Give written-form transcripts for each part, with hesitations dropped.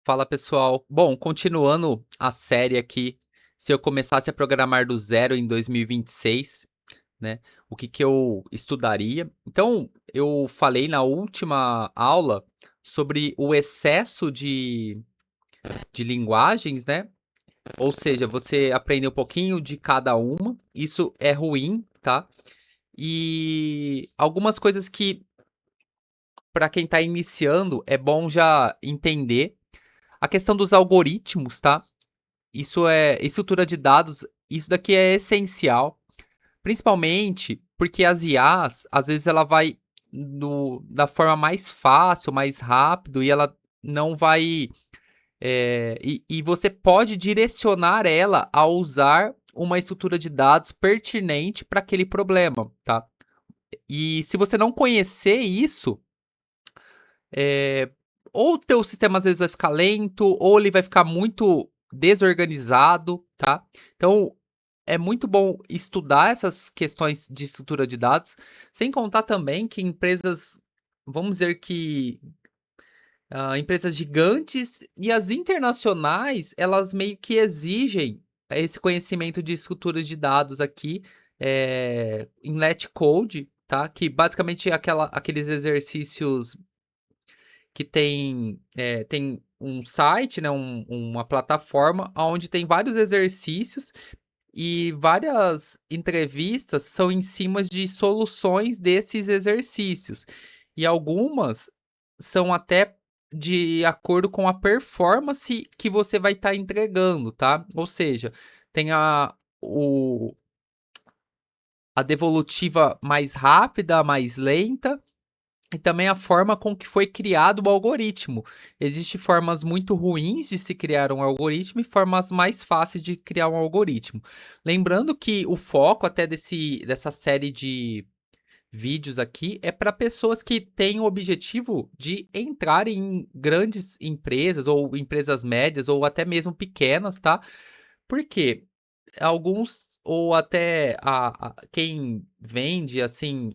Fala pessoal. Bom, continuando a série aqui, se eu começasse a programar do zero em 2026, né? O que que eu estudaria? Então, eu falei na última aula sobre o excesso de linguagens, né? Ou seja, você aprende um pouquinho de cada uma. Isso é ruim, tá? E algumas coisas que, para quem está iniciando, é bom já entender. A questão dos algoritmos, tá? Isso é estrutura de dados, isso daqui é essencial, principalmente porque as IAs, às vezes ela vai da forma mais fácil, mais rápido, e ela não vai. E você pode direcionar ela a usar uma estrutura de dados pertinente para aquele problema, tá? E se você não conhecer isso, é, ou o teu sistema às vezes vai ficar lento, ou ele vai ficar muito desorganizado, tá? Então, é muito bom estudar essas questões de estrutura de dados, sem contar também que empresas, vamos dizer que empresas gigantes e as internacionais, elas meio que exigem esse conhecimento de estruturas de dados aqui em Let Code, tá? Que basicamente é aqueles exercícios que tem um site, né, uma plataforma onde tem vários exercícios e várias entrevistas são em cima de soluções desses exercícios. E algumas são até de acordo com a performance que você vai estar entregando, tá? Ou seja, tem a devolutiva mais rápida, mais lenta, e também a forma com que foi criado o algoritmo. Existem formas muito ruins de se criar um algoritmo e formas mais fáceis de criar um algoritmo. Lembrando que o foco até dessa série de vídeos aqui é para pessoas que têm o objetivo de entrar em grandes empresas ou empresas médias ou até mesmo pequenas, tá? Porque alguns ou até quem vende assim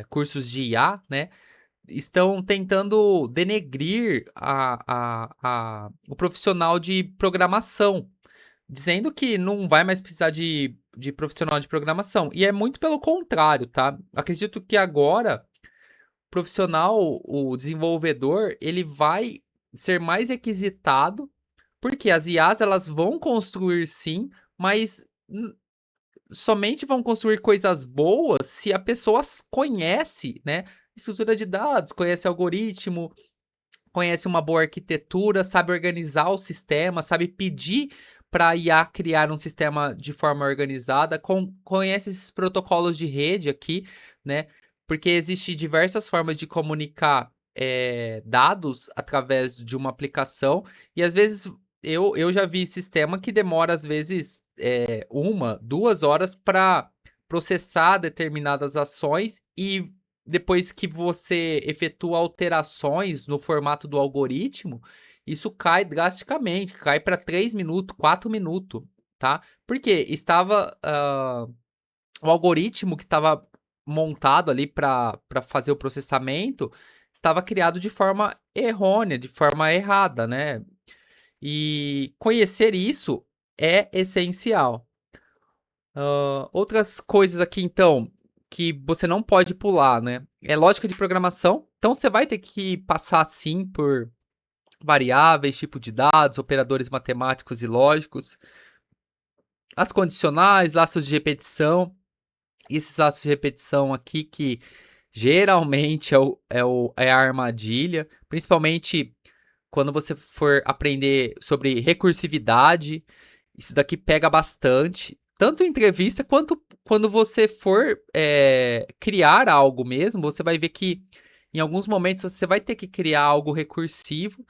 cursos de IA, né? Estão tentando denegrir o profissional de programação, dizendo que não vai mais precisar de profissional de programação. E é muito pelo contrário, tá? Acredito que agora o profissional, o desenvolvedor, ele vai ser mais requisitado, porque as IAs elas vão construir sim, mas somente vão construir coisas boas se a pessoa conhece, né? Estrutura de dados, conhece algoritmo, conhece uma boa arquitetura, sabe organizar o sistema, sabe pedir para a IA criar um sistema de forma organizada, conhece esses protocolos de rede aqui, né? Porque existe diversas formas de comunicar dados através de uma aplicação, e às vezes eu já vi sistema que demora, às vezes, 1, 2 horas para processar determinadas ações e depois que você efetua alterações no formato do algoritmo, isso cai drasticamente, cai para 3 minutos, 4 minutos, tá? Porque o algoritmo que estava montado ali para fazer o processamento estava criado de forma errônea, de forma errada, né? E conhecer isso é essencial. Outras coisas aqui, então, que você não pode pular, né? É lógica de programação. Então, você vai ter que passar, sim, por variáveis, tipo de dados, operadores matemáticos e lógicos, as condicionais, laços de repetição. Esses laços de repetição aqui que geralmente é a armadilha, principalmente quando você for aprender sobre recursividade. Isso daqui pega bastante, tanto em entrevista quanto quando você for criar algo mesmo. Você vai ver que em alguns momentos você vai ter que criar algo recursivo.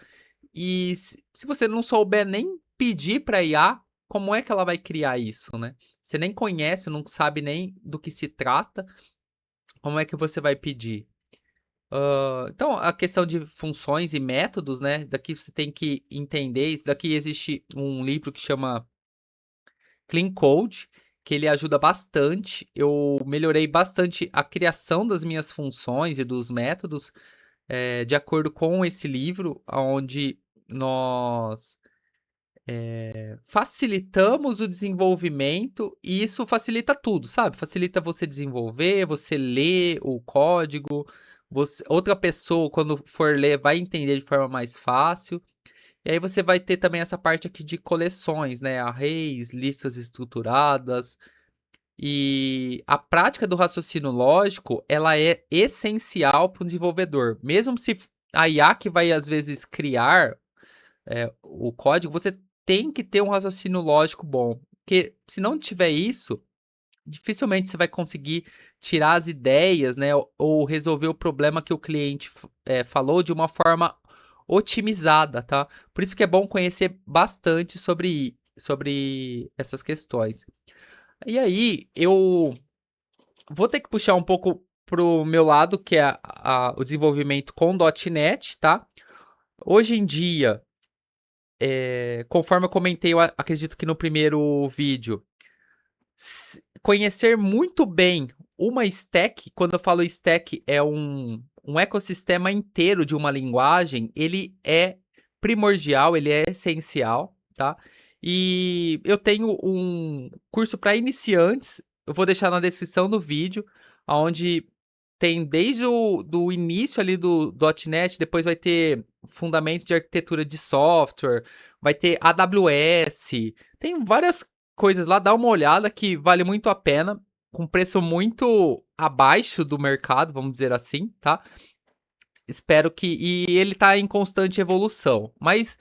E se você não souber nem pedir para IA, como é que ela vai criar isso, né? Você nem conhece, não sabe nem do que se trata, como é que você vai pedir? Então, a questão de funções e métodos, né? Isso daqui você tem que entender. Isso daqui existe um livro que chama Clean Code, que ele ajuda bastante. Eu melhorei bastante a criação das minhas funções e dos métodos de acordo com esse livro, onde nós facilitamos o desenvolvimento e isso facilita tudo, sabe? Facilita você desenvolver, você ler o código, outra pessoa, quando for ler, vai entender de forma mais fácil. E aí você vai ter também essa parte aqui de coleções, né? Arrays, listas estruturadas. E a prática do raciocínio lógico, ela é essencial para o desenvolvedor. Mesmo se a IA que vai, às vezes, criar o código, você tem que ter um raciocínio lógico bom. Porque se não tiver isso, dificilmente você vai conseguir tirar as ideias, né? Ou resolver o problema que o cliente falou de uma forma otimizada, tá? Por isso que é bom conhecer bastante sobre essas questões. E aí, eu vou ter que puxar um pouco pro meu lado, que é o desenvolvimento com .NET, tá? Hoje em dia, conforme eu comentei, eu acredito que no primeiro vídeo, conhecer muito bem uma stack, quando eu falo stack, é um ecossistema inteiro de uma linguagem, ele é primordial, ele é essencial, tá? E eu tenho um curso para iniciantes, eu vou deixar na descrição do vídeo, onde tem desde o do início ali do .NET, depois vai ter fundamentos de arquitetura de software, vai ter AWS, tem várias coisas lá, dá uma olhada que vale muito a pena, com preço muito abaixo do mercado, vamos dizer assim, tá? Espero que. E ele tá em constante evolução. Mas,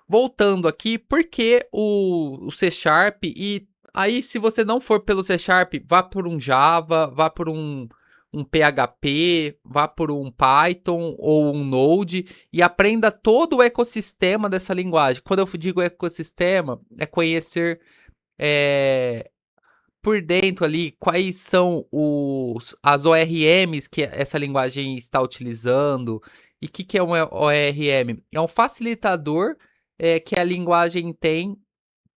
voltando aqui, por que o C Sharp? E aí, se você não for pelo C Sharp, vá por um Java, vá por um PHP, vá por um Python ou um Node e aprenda todo o ecossistema dessa linguagem. Quando eu digo ecossistema, é conhecer por dentro ali quais são as ORMs que essa linguagem está utilizando. E o que é uma ORM? É um facilitador que a linguagem tem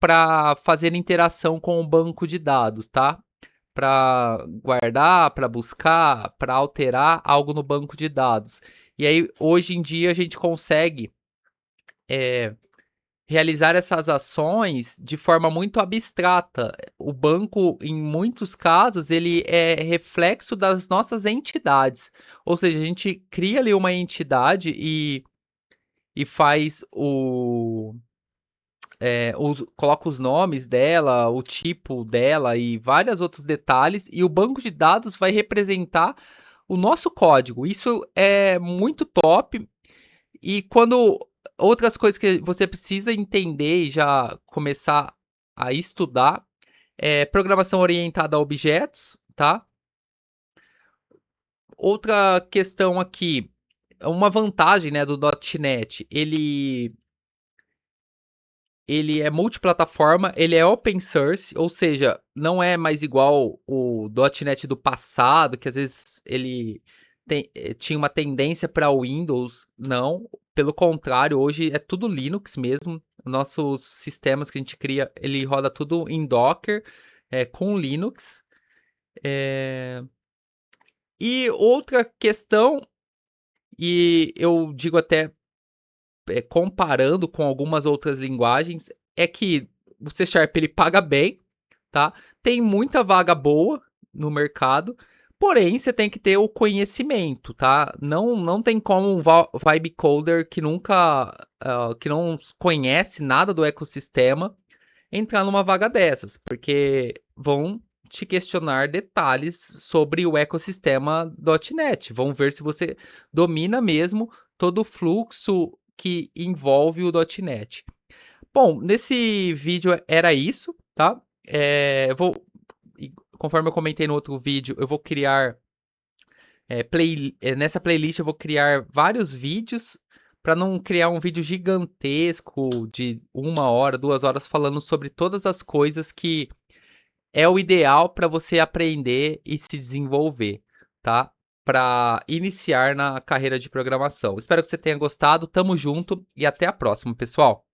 para fazer interação com o banco de dados, tá? Para guardar, para buscar, para alterar algo no banco de dados. E aí, hoje em dia, a gente consegue realizar essas ações de forma muito abstrata. O banco, em muitos casos, ele é reflexo das nossas entidades. Ou seja, a gente cria ali uma entidade e faz coloca os nomes dela, o tipo dela e vários outros detalhes, e o banco de dados vai representar o nosso código. Isso é muito top. E quando outras coisas que você precisa entender e já começar a estudar é programação orientada a objetos, tá? Outra questão aqui, uma vantagem, né, do .NET, ele é multiplataforma, ele é open source, ou seja, não é mais igual o .NET do passado, que às vezes ele tinha uma tendência para Windows. Não, pelo contrário, hoje é tudo Linux mesmo. Nossos sistemas que a gente cria, ele roda tudo em Docker, com Linux. E outra questão, e eu digo até comparando com algumas outras linguagens, é que o C Sharp ele paga bem, tá? Tem muita vaga boa no mercado, porém você tem que ter o conhecimento, tá? Não tem como um vibe coder que nunca, que não conhece nada do ecossistema entrar numa vaga dessas, porque vão te questionar detalhes sobre o ecossistema .NET. Vão ver se você domina mesmo todo o fluxo que envolve o .NET. Bom, nesse vídeo era isso, tá? Conforme eu comentei no outro vídeo, eu vou criar nessa playlist eu vou criar vários vídeos para não criar um vídeo gigantesco de 1 hora, 2 horas falando sobre todas as coisas que é o ideal para você aprender e se desenvolver, tá? Para iniciar na carreira de programação. Espero que você tenha gostado. Tamo junto e até a próxima, pessoal.